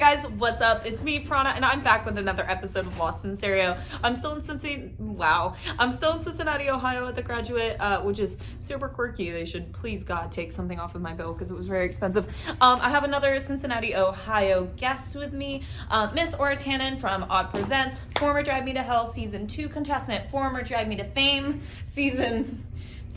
guys, what's up? It's me, Piranha, and I'm back with another episode of Lost in Stereo. I'm still in Cincinnati, Ohio at the Graduate, which is super quirky. They should, please God, take something off of my bill because it was very expensive. I have another Cincinnati, Ohio guest with me, Miss Aura Tannen from Odd Presents, former Drive Me to Hell Season 2 contestant, former Drive Me to Fame Season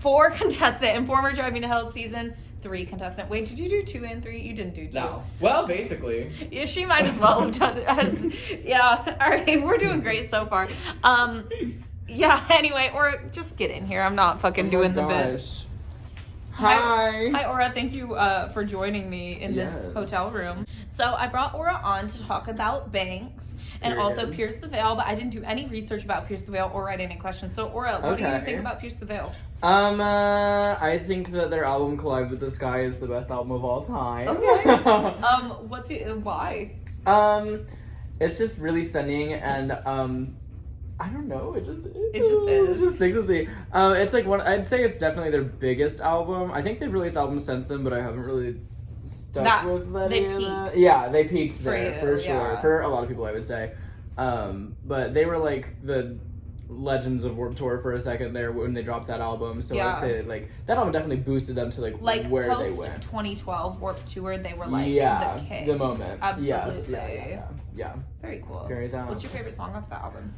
4 contestant, and former Drive Me to Hell Season 3 contestant. Wait, did you do 2 and 3? You didn't do 2. No. Well, basically. Yeah, she might as well have done it as, yeah. All right, we're doing great so far. Yeah, anyway, Aura, just get in here. I'm not fucking doing the bit. Hi. Hi, Aura. Thank you for joining me in this hotel room. So I brought Aura on to talk about banks and also Pierce the Veil, but I didn't do any research about Pierce the Veil or write any questions. So Aura, what do you think about Pierce the Veil? I think that their album Collide with the Sky is the best album of all time. Okay. Why? It's just really stunning and I don't know. It just sticks with me. It's like I'd say it's definitely their biggest album. I think they've released albums since then, but I haven't really stuck with any of that. Yeah, they peaked there for sure. Yeah. For a lot of people, I would say. But they were like the legends of Warped Tour for a second there when they dropped that album. So I'd say like that album definitely boosted them to like where they went. 2012 Warped Tour, they were like the king. The moment. Absolutely. Yes. Yeah. Very cool. What's your favorite song off the album?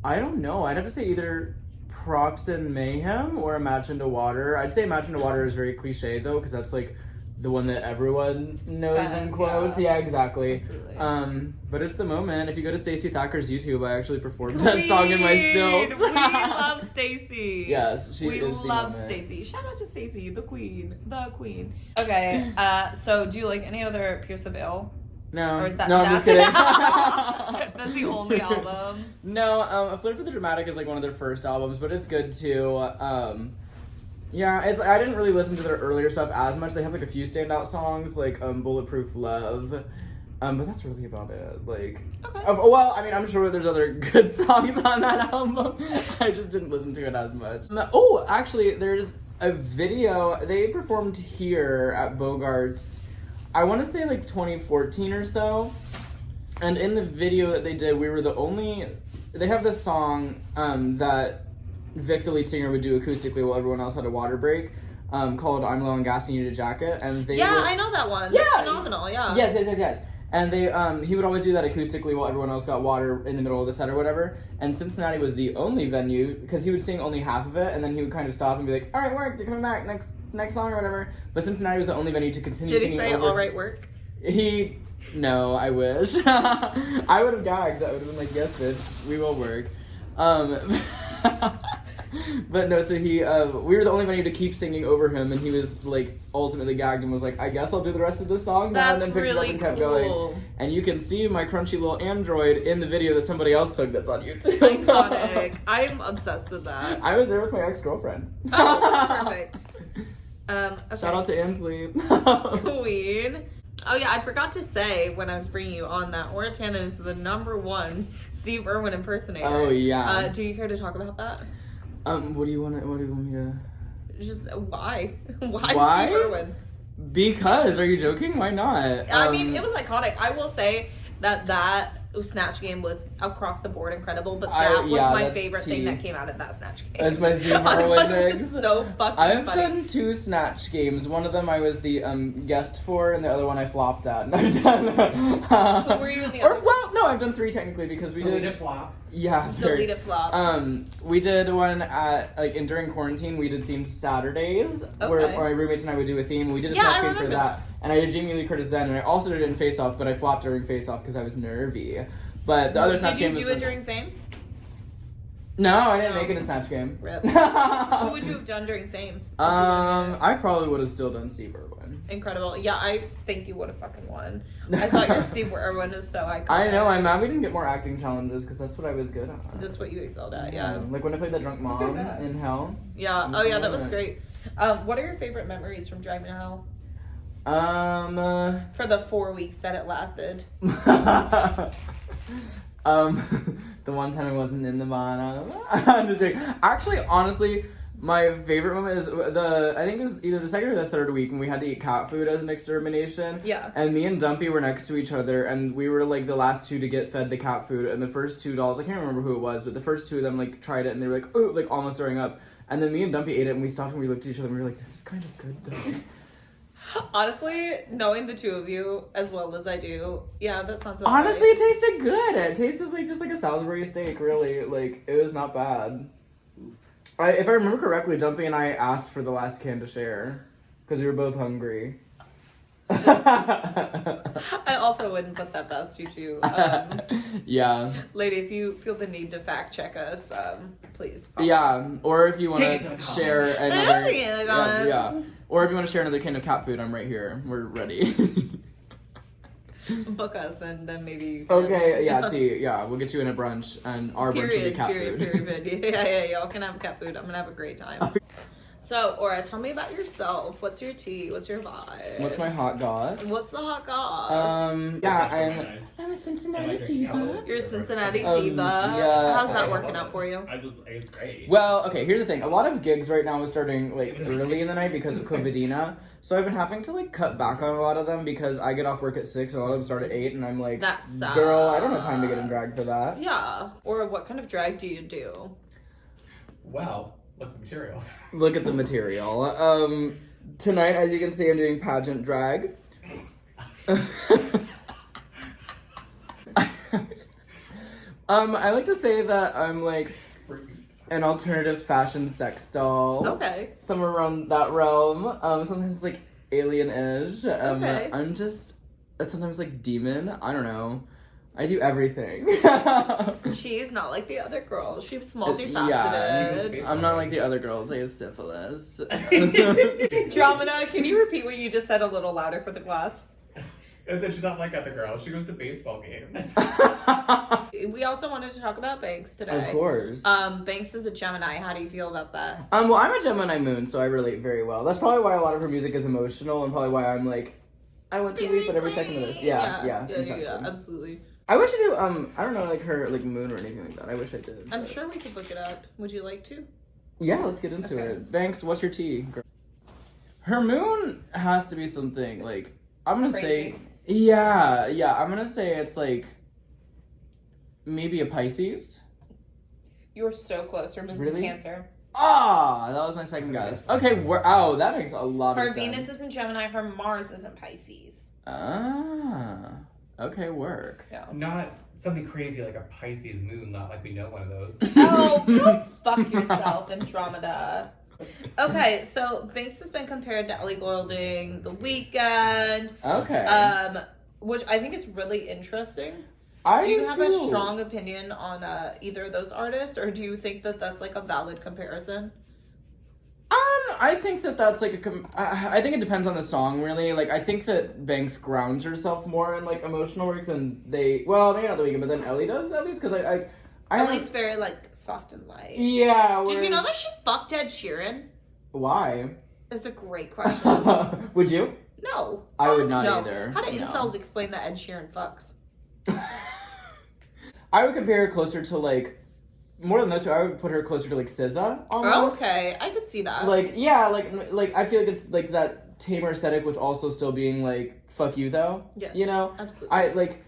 I don't know. I'd have to say either Props and Mayhem or Imagine to Water. I'd say Imagine to Water is very cliche though, because that's like the one that everyone knows in quotes. Yeah, exactly. Absolutely. But it's the moment. If you go to Stacey Thacker's YouTube, I actually performed that song in my stilts. We love Stacey. Yes, she is the moment. We love Stacey. Shout out to Stacey, the queen. Okay, so do you like any other Pierce the Veil? No. Or is that, no, I'm just kidding. That's the only album. No, A Flirt for the Dramatic is like one of their first albums, but it's good too. Yeah, it's I didn't really listen to their earlier stuff as much. They have like a few standout songs, like Bulletproof Love. But that's really about it. Like, well, I mean, I'm sure there's other good songs on that album. I just didn't listen to it as much. Oh, actually, there's a video. They performed here at Bogart's, I want to say like 2014 or so. And in the video that they did, we were the only... They have this song that Vic, the lead singer, would do acoustically while everyone else had a water break, called I'm Low on Gas and You Need a Jacket. And they I know that one. That's phenomenal, yeah. Yes. And they he would always do that acoustically while everyone else got water in the middle of the set or whatever. And Cincinnati was the only venue, because he would sing only half of it, and then he would kind of stop and be like, all right, work, you're coming back, next song or whatever. But Cincinnati was the only venue to continue singing. Did he say, all right, work? No, I wish. I would have gagged. I would have been like, yes, bitch, we will work. But no, so we were the only venue to keep singing over him, and he was like ultimately gagged and was like, I guess I'll do the rest of this song now. And then picked it up and kept going. And you can see my crunchy little android in the video that somebody else took that's on YouTube. Iconic. I'm obsessed with that. I was there with my ex-girlfriend. Oh, perfect. Okay. Shout out to Ansley. Queen. Oh yeah, I forgot to say when I was bringing you on that Aura Tannen is the #1 Steve Irwin impersonator. Oh yeah. Do you care to talk about that? What do you want me to? Just why? Why Steve Irwin? Because are you joking? Why not? I mean, it was iconic. I will say that Snatch Game was across the board incredible, but that was my favorite thing that came out of that Snatch Game. As my Steve Irwin was so fucking I've funny. done 2 Snatch Games. One of them I was the guest for, and the other one I flopped at. And I've done. Who were you in the other? Well, no, I've done 3 technically because we did flop. Yeah, Delete it flop. We did one at during quarantine. We did themed Saturdays where my roommates and I would do a theme. We did a Snatch Game for that. And I did Jamie Lee Curtis then, and I also did it in Face Off, but I flopped during Face Off because I was nervy. But the other Snatch Game was... Did you do it during Fame? No, I didn't make it a Snatch Game. Rip. Who would you have done during Fame? I probably would have still done Steve Irwin. Incredible. Yeah, I think you would have fucking won. I thought your Steve Irwin was so iconic. I know, I'm mad we didn't get more acting challenges because that's what I was good at. That's what you excelled at, yeah. Like when I played the drunk mom in Hell. Yeah, oh yeah, that was great. What are your favorite memories from Drive Me to Hell? For the 4 weeks that it lasted. The one time I wasn't in the bottom. I'm just kidding. Actually, honestly, My favorite moment is I think it was either the second or the third week when we had to eat cat food as an extermination. Yeah. And me and Dumpy were next to each other, and we were like the last two to get fed the cat food. And the first two dolls, I can't remember who it was, but the first two of them like tried it, and they were like, oh, like almost throwing up. And then me and Dumpy ate it, and we stopped and we looked at each other, and we were like, this is kind of good though. Honestly, knowing the two of you as well as I do, yeah, that sounds okay. Honestly, it tasted good. It tasted like just like a Salisbury steak, really. Like, it was not bad. If I remember correctly, Dumpy and I asked for the last can to share because we were both hungry. I also wouldn't put that past you two. Yeah. Lady, if you feel the need to fact check us, please. Yeah, or if you want to share another... Yeah. Or if you want to share another can of cat food, I'm right here. We're ready. Book us and then maybe... Okay, yeah, tea. Yeah, we'll get you in a brunch and our brunch will be cat food. Period. Yeah, y'all can have cat food. I'm going to have a great time. So, Aura, tell me about yourself. What's your tea? What's your vibe? What's my hot goss? What's the hot goss? Yeah, I'm a Cincinnati diva. You're a Cincinnati diva. Yeah. How's that working out for you? It's great. Well, okay, here's the thing. A lot of gigs right now is starting, like, early in the night because of COVIDina. So I've been having to, like, cut back on a lot of them because I get off work at 6 and a lot of them start at 8 and I'm like, That sucks. girl, I don't have time to get in drag for that. Yeah. Or what kind of drag do you do? Well, look at the material. Look at the material. Tonight, as you can see, I'm doing pageant drag. I like to say that I'm like an alternative fashion sex doll. Okay. Somewhere around that realm. Sometimes it's like alien-ish. Okay. I'm just sometimes like demon. I don't know. I do everything. She's not like the other girls. She's multifaceted. Yeah, I'm not like the other girls. I have syphilis. Dramina, can you repeat what you just said a little louder for the class? I said she's not like other girls. She goes to baseball games. We also wanted to talk about Banks today. Of course. Banks is a Gemini. How do you feel about that? Well, I'm a Gemini moon, so I relate very well. That's probably why a lot of her music is emotional, and probably why I'm like, I want to weep at every second of this. Yeah, exactly. Yeah, absolutely. I wish I do. I don't know, like her like moon or anything like that. I wish I did. I'm sure we could look it up. Would you like to? Yeah, let's get into Okay. it. Banks, what's your tea? Her moon has to be something like I'm gonna Crazy. say. Yeah. I'm gonna say it's like maybe a Pisces. You were so close. Her moon's Really? in Cancer. Ah, that was my second guess. Okay, that makes a lot Her of sense. Venus is in Gemini. Her Mars is in Pisces. Ah, okay, work. Yeah. Not something crazy like a Pisces moon, not like we know one of those. Oh, go fuck yourself, Andromeda. Okay, so Banks has been compared to Ellie Goulding, The Weeknd. Okay. Which I think is really interesting. I Do you have too. a strong opinion on either of those artists, or do you think that that's like a valid comparison? I think that's like I think it depends on the song, really. Like, I think that Banks grounds herself more in like emotional work than maybe not The Weeknd, but then Ellie does at least because I Ellie's very like soft and light. Yeah. Did you know that she fucked Ed Sheeran? Why? That's a great question. Would you? No. I would not no. either. How do No. incels explain that Ed Sheeran fucks? I would compare her closer to like more than those two. I would put her closer to like SZA almost. Okay, I could see that. Like I feel like it's like that tamer aesthetic with also still being like fuck you though. Yes, You know. absolutely. I like.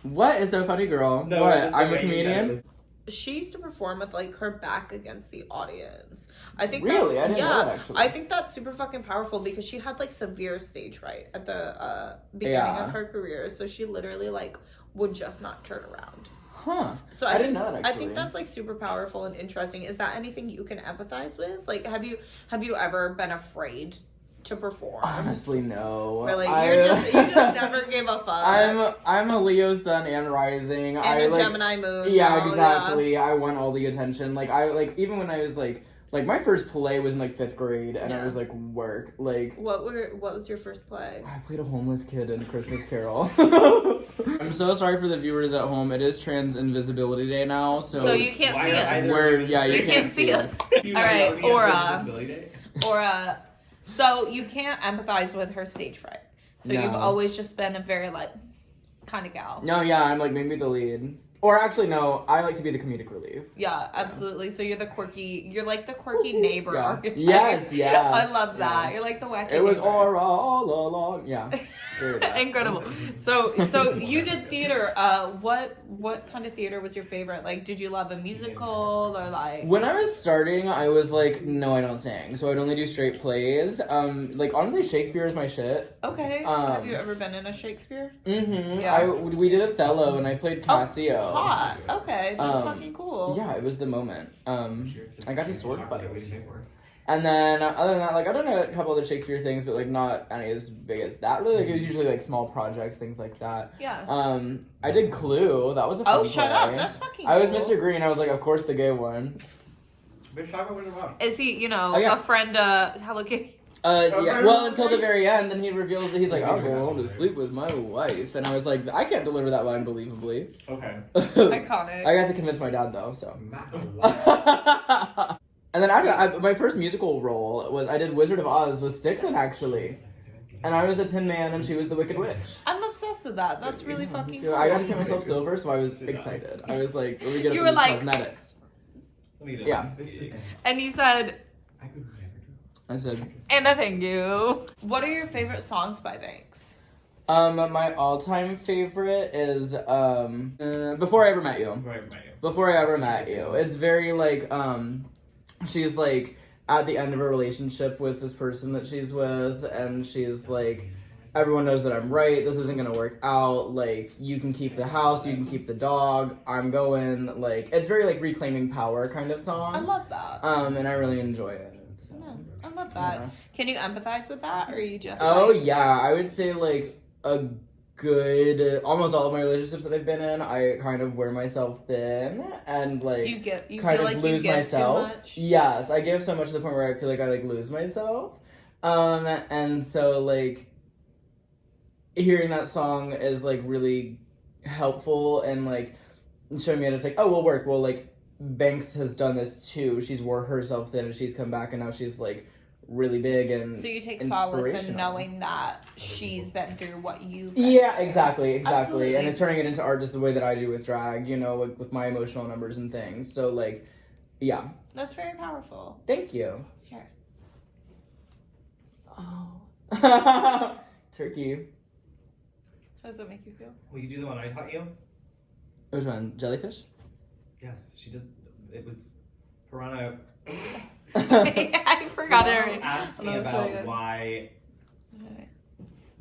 What is so funny, girl? No, what? it's just the I'm a way you said it comedian. was- She used to perform with like her back against the audience. I think Really? I that's didn't know that, actually. I think that's super fucking powerful because she had like severe stage fright at the beginning Yeah. of her career. So she literally like would just not turn around. Huh. So I I, didn't think, know that, I actually. think that's like super powerful and interesting. Is that anything you can empathize with? Like have you ever been afraid to perform? Honestly, no. Really? You just never gave a fuck. I'm a Leo sun and rising. And a Gemini moon. Yeah, no, exactly. I want all the attention. Like even when I was like my first play was in like 5th grade, and Yeah. I was like work like. What was your first play? I played a homeless kid in A Christmas Carol. I'm so sorry for the viewers at home. It is Trans Invisibility Day now, so You can't Why see are us. either- we're yeah you, You can't see us. You All right, know, Aura. Invisibility Day? Or so you can't empathize with her stage fright. So No. you've always just been a very like kind of gal. No, yeah, I'm like maybe the lead. Or actually, no, I like to be the comedic relief. Yeah, absolutely. So you're like the quirky neighbor Yeah. archetype. Yes, yeah. I love that. Yeah. You're like the wacky It was neighbor. Aura all along. Yeah. Incredible. So you did theater. What kind of theater was your favorite? Like, did you love a musical or like? When I was starting, I was like, no, I don't sing. So I'd only do straight plays. Like, honestly, Shakespeare is my shit. Okay. Have you ever been in a Shakespeare? Mm-hmm. Yeah. We did Othello, and I played Cassio. Oh, hot. Okay, that's fucking cool. Yeah, it was the moment. I got to sword fight. What did you pay for? And then, other than that, like, I don't know a couple other Shakespeare things, but, like, not any as big as that. Really, like, it was usually, like, small projects, things like that. Yeah. I did Clue. That was a fun shut play. up. That's fucking I was cool. Mr. Green. I was like, of course, the gay one. Bitch, talk about what it about. Is he, Oh, yeah. a friend, Hello Kitty? Yeah, well, until the very end, then he reveals that he's like, I'll go home to sleep with my wife. And I was like, I can't deliver that line believably. Okay. Iconic. I guess I convinced my dad, though, so. What? And then after, my first musical role was, I did Wizard of Oz with Stixon, actually. And I was the Tin Man, and she was the Wicked Witch. I'm obsessed with that. That's really fucking So cool. I got to get myself silver, so I was excited. I was like, are we gonna You do were these like- cosmetics? Yeah. And you said, I could never do I said, and I thank you. What are your favorite songs by Banks? my all-time favorite is, Before I Ever Met You. Before I Ever Met You. It's very, like, she's, like, at the end of a relationship with this person that she's with, and she's, like, everyone knows that I'm right, this isn't gonna work out, like, you can keep the house, you can keep the dog, I'm going, like, it's very, like, reclaiming power kind of song. I love that. And I really enjoy it. So. Yeah, I love that. Yeah. Can you empathize with that, or are you just Oh, like... yeah, I would say, like, a good, almost all of my relationships that I've been in, I kind of wear myself thin, and, like, You kind feel of like lose you give myself. too much? Yes, I give so much to the point where I feel like I, like, lose myself. And so, like, hearing that song is, like, really helpful and, like, showing me that it's like, oh, we'll work. Well, like, Banks has done this too. She's wore herself thin and she's come back and now she's, like, really big and So you take solace in inspirational. knowing that she's been through what you've Yeah, exactly. Absolutely. And it's turning it into art just the way that I do with drag, you know, like, with my emotional numbers and things. So, like, yeah. That's very powerful. Thank you. Sure. Oh. Turkey. How does that make you feel? Will you do the one I taught you? Which one? Jellyfish? Yes, she does. It was Piranha. I forgot it Piranha already. asked me Oh, that's really about good. why Okay.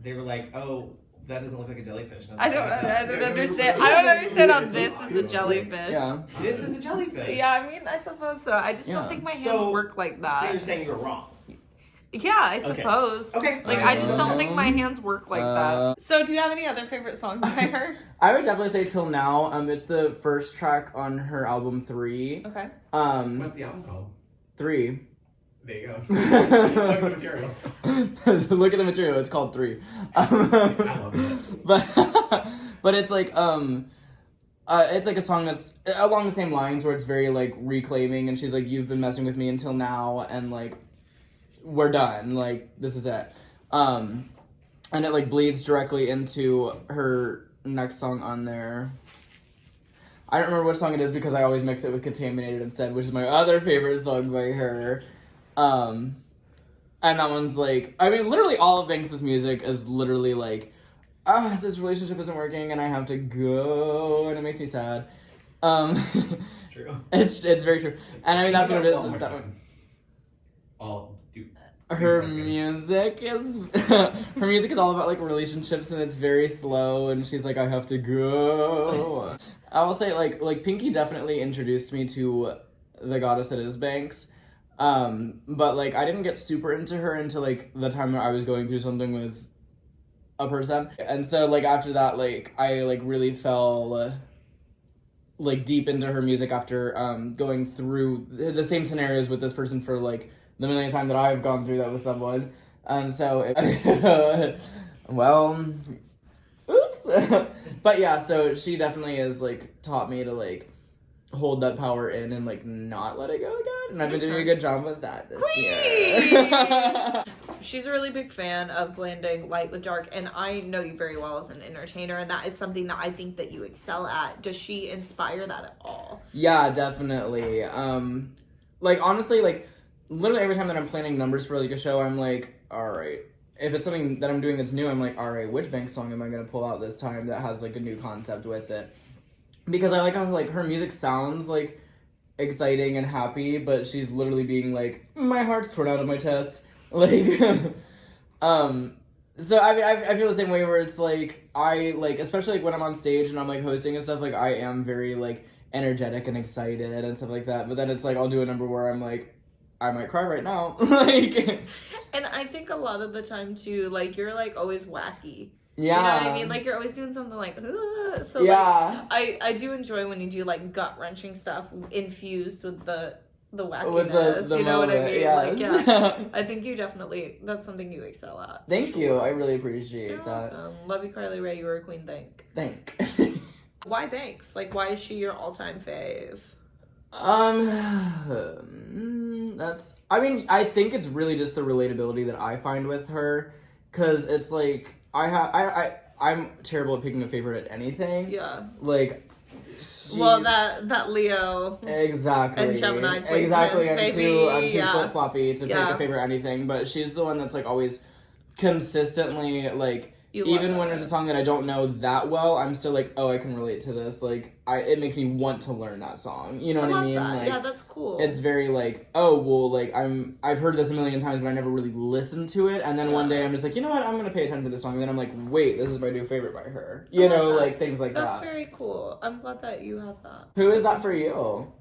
they were like, oh, that doesn't look like a jellyfish. And I was don't like, understand. I don't understand how this is a jellyfish. Yeah. This is a jellyfish. Yeah, I mean, I suppose so. I just Yeah. don't think my hands So- work like So that. you're saying you're wrong. Yeah, I Okay. suppose. Okay. Like, I just don't think my hands work like Uh, that. So, do you have any other favorite songs by her? I would definitely say Till Now. It's the first track on her album 3. Okay. What's the album called? 3. There you go. Look at the material. Look at the material. It's called 3. I love it. But it's like it's like a song that's along the same lines where it's very like reclaiming, and she's like, you've been messing with me until now, and like we're done. Like this is it. And it like bleeds directly into her next song on there. I don't remember what song it is because I always mix it with Contaminated instead, which is my other favorite song by her. And that one's like, I mean, literally all of Banks' music is literally like, this relationship isn't working and I have to go, and it makes me sad. It's true. It's very true. And I mean, that's what it is. One more That time. one. All do. Her music is all about like relationships, and it's very slow, and she's like, I have to go. I will say like Pinky definitely introduced me to the goddess that is Banks. But like I didn't get super into her until like the time that I was going through something with a person. And so like after that, like I like really fell like deep into her music after going through the same scenarios with this person for like the millionth time that I've gone through that with someone. And so well, oops. But yeah, so she definitely has like taught me to like hold that power in and like not let it go again. And I've been doing a good job with that this year. she's a really big fan of blending light with dark, and I know you very well as an entertainer, and that is something that I think that you excel at. Does she inspire that at all? Yeah, definitely. Like, honestly, like, literally every time that I'm planning numbers for, like, a show, I'm like, all right. If it's something that I'm doing that's new, I'm like, all right, which Banks song am I going to pull out this time that has, like, a new concept with it? Because I like how, like, her music sounds, like, exciting and happy, but she's literally being like, my heart's torn out of my chest. Like, so, I mean, I feel the same way where it's, like, I, like, especially, like, when I'm on stage and I'm, like, hosting and stuff, like, I am very, like, energetic and excited and stuff like that, but then it's, like, I'll do a number where I'm, like, I might cry right now. Like... And I think a lot of the time, too, like, you're, like, always wacky. Yeah. You know what I mean? Like, you're always doing something like, ugh. So, yeah. like, I do enjoy when you do, like, gut-wrenching stuff infused with the wackiness. With the you know what I mean? yes. Like, yeah. I think you definitely, that's something you excel at. Thank you. I really appreciate You're that. welcome. Love you, Carly Rae. You were a queen. Thank. Why Banks? Like, why is she your all-time fave? That's... I mean, I think it's really just the relatability that I find with her, because it's like, I'm terrible at picking a favorite at anything. Yeah. Like, well, that Leo. Exactly. And Gemini placements, exactly. baby. I'm too yeah. flip-floppy to pick a favorite anything, but she's the one that's, like, always consistently, like, even when there's a song that I don't know that well, I'm still like, oh, I can relate to this. Like, it makes me want to learn that song. You know what I mean? That. Like, yeah, that's cool. It's very like, oh, well, like, I've heard this a million times, but I never really listened to it. And then one day I'm just like, you know what? I'm going to pay attention to this song. And then I'm like, wait, this is my new favorite by her. You know, like, things like that's that. That's very cool. I'm glad that you have that. Who is that for you?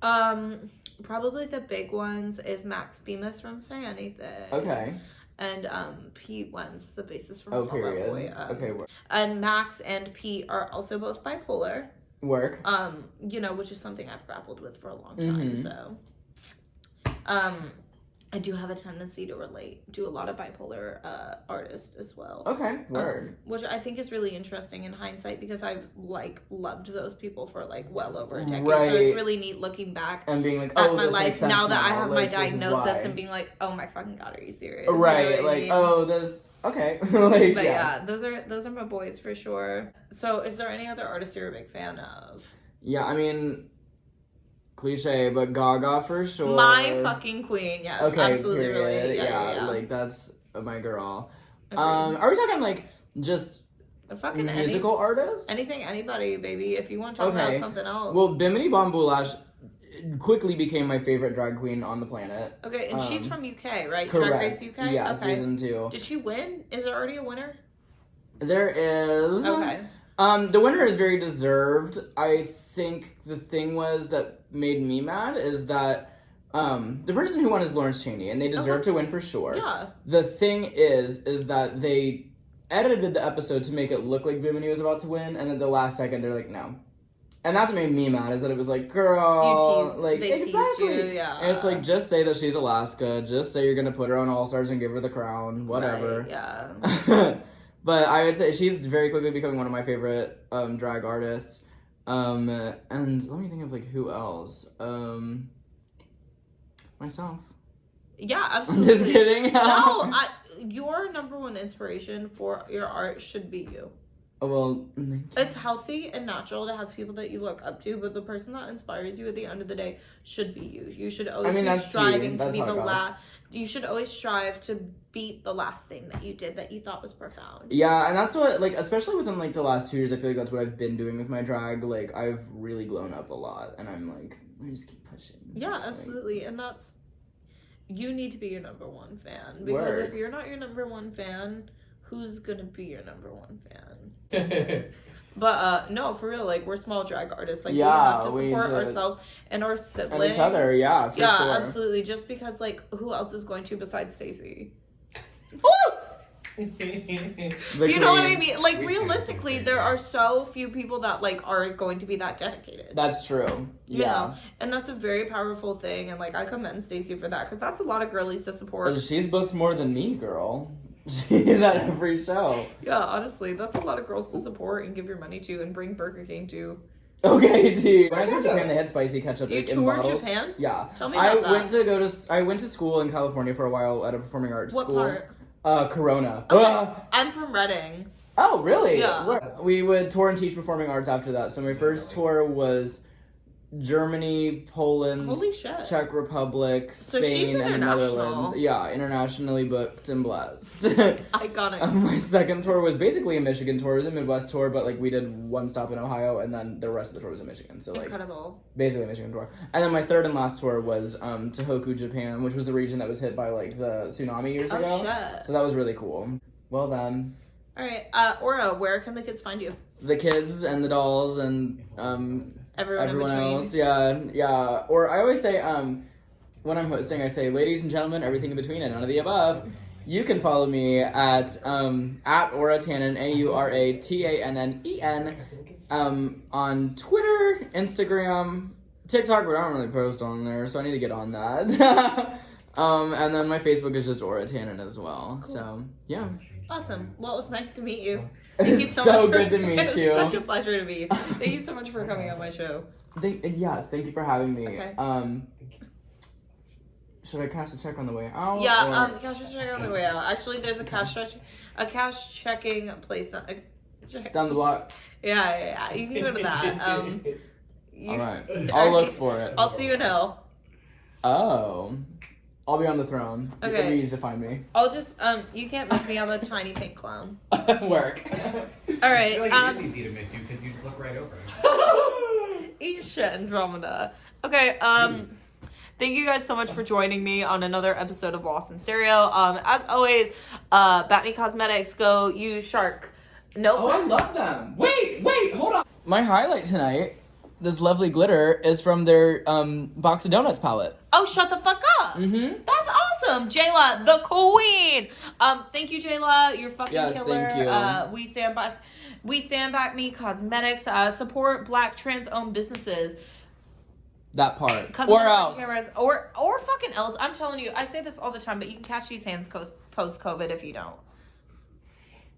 Probably the big ones is Max Bemis from Say Anything. Okay. And Pete Wentz, the bassist from Fall period. Out Boy. Okay, work. And Max and Pete are also both bipolar. Work. You know, which is something I've grappled with for a long time. So, I do have a tendency to relate to a lot of bipolar artists as well. Okay, word. Which I think is really interesting in hindsight, because I've, like, loved those people for, like, well over a decade. Right. So it's really neat looking back and being like, at oh, my this life makes sense now that I have my like, diagnosis and being like, oh my fucking god, are you serious? Right, You know what I like, mean? oh, this... Okay. Like, but yeah, those are my boys for sure. So is there any other artists you're a big fan of? Yeah, I mean... Cliche, but Gaga for sure. My fucking queen, yes. Okay, absolutely, period. really. Yeah, like, that's my girl. Agreed. Are we talking, like, just fucking musical artists? Anything, anybody, baby. If you want to talk about something else. Well, Bimini Bombulash quickly became my favorite drag queen on the planet. Okay, and she's from UK, right? Correct. Drag Race UK? Yeah, okay. season 2. Did she win? Is there already a winner? There is. Okay. The winner is very deserved. I think the thing that made me mad is that the person who won is Lawrence Chaney, and they deserve to win for sure. Yeah. The thing is that they edited the episode to make it look like Bimini was about to win, and at the last second they're like, no. And that's what made me mad, is that it was like, girl, they teased you, yeah. And it's like, just say that she's Alaska, just say you're gonna put her on All Stars and give her the crown, whatever. Right, yeah. But I would say she's very quickly becoming one of my favorite drag artists. And let me think of, like, who else. Myself. Yeah, absolutely. I'm just kidding. No, your number one inspiration for your art should be you. Oh, well, it's healthy and natural to have people that you look up to, but the person that inspires you at the end of the day should be you. You should always be striving to be the last. You should always strive to beat the last thing that you did that you thought was profound. Yeah, and that's what, like, especially within, like, the last 2 years, I feel like that's what I've been doing with my drag. Like, I've really blown up a lot, and I'm like, I just keep pushing. Yeah, absolutely. Like, and that's, you need to be your number one fan. Because if you're not your number one fan, who's gonna be your number one fan? But no, for real, like, we're small drag artists. Like, we have to support ourselves and our siblings. And each other, yeah, for sure. Yeah, absolutely. Just because, like, who else is going to besides Stacey? You know what I mean? Like, realistically, there are so few people that, like, are going to be that dedicated. That's true. Yeah. You know? And that's a very powerful thing. And, like, I commend Stacey for that, because that's a lot of girlies to support. She's booked more than me, girl. She's at every show. Yeah, honestly, that's a lot of girls to support and give your money to and bring Burger King to. Okay, dude. When I was in Japan, they had spicy ketchup You like, in toured bottles. Japan? Yeah. Tell me about that. I went to school in California for a while at a performing arts What school. part? Corona. Okay. I'm from Reading. Oh, really? Yeah. We would tour and teach performing arts after that. So my first tour was Germany, Poland, Holy shit. Czech Republic, So she's Spain, and the international. Netherlands. Yeah, internationally booked and blessed. Iconic. My second tour was basically a Michigan tour. It was a Midwest tour, but like we did one stop in Ohio, and then the rest of the tour was in Michigan. So like Incredible. basically a Michigan tour. And then my third and last tour was Tohoku, Japan, which was the region that was hit by like the tsunami years ago. Shit. So that was really cool. Well then. All right, Aura, where can the kids find you? The kids and the dolls and Everyone in between. else, yeah. Or I always say, when I'm hosting, I say, ladies and gentlemen, everything in between and none of the above. You can follow me at Aura Tannen, AuraTannen, on Twitter, Instagram, TikTok, but I don't really post on there, so I need to get on that. And then my Facebook is just Aura Tannen as well. Cool. So yeah. Awesome. Well, it was nice to meet you. Thank you so much. Good to meet you. It was such a pleasure to meet you. Thank you so much for coming on my show. Yes, thank you for having me. Okay. Should I cash the check on the way out? Yeah, cash the check on the way out. Actually, there's a cash checking place down the block. Yeah. You can go to that. All right. I'll look for it. I'll see you in hell. Oh. I'll be on the throne. Okay. It'll be easy to find me. I'll just, you can't miss me. I'm a tiny pink clown. Work. All right. I feel like it is easy to miss you because you just look right over. Eat shit, Andromeda. Okay, thank you guys so much for joining me on another episode of Lost in Stereo. As always, Batme Cosmetics, go use Shark. Nope. Oh, I love them. Wait, hold on. My highlight tonight, this lovely glitter, is from their Box of Donuts palette. Oh, shut the fuck up. Mm-hmm. That's awesome. Jayla, the queen. Thank you, Jayla. You're fucking killer. Thank you. We stand back me cosmetics. Support Black trans-owned businesses. That part. Cut Or the else. cameras, or fucking else. I'm telling you, I say this all the time, but you can catch these hands post-COVID if you don't.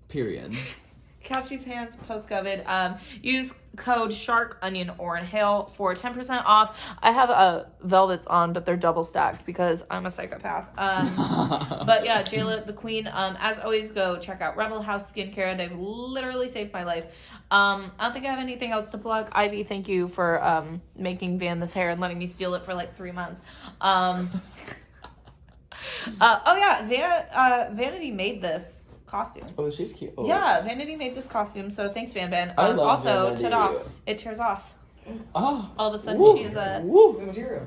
Period. Catch these hands post-COVID. Use code SHARKONION for 10% off. I have velvets on, but they're double stacked because I'm a psychopath. But yeah, Jayla, the queen. As always, go check out Rebel House Skincare. They've literally saved my life. I don't think I have anything else to plug. Ivy, thank you for making Van this hair and letting me steal it for like 3 months. Oh yeah, Vanity made this costume. Oh, she's cute. Oh. Yeah, Vanity made this costume, so thanks, Van Van. I love also, Vanity. ta-da, it tears off. Oh. All of a sudden, Woo. she's a. Woo.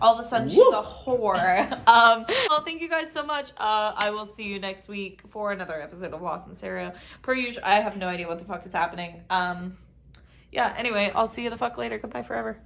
All of a sudden, she's a whore. Well, thank you guys so much. I will see you next week for another episode of Lost in Stereo. Per usual, I have no idea what the fuck is happening. Yeah. Anyway, I'll see you the fuck later. Goodbye forever.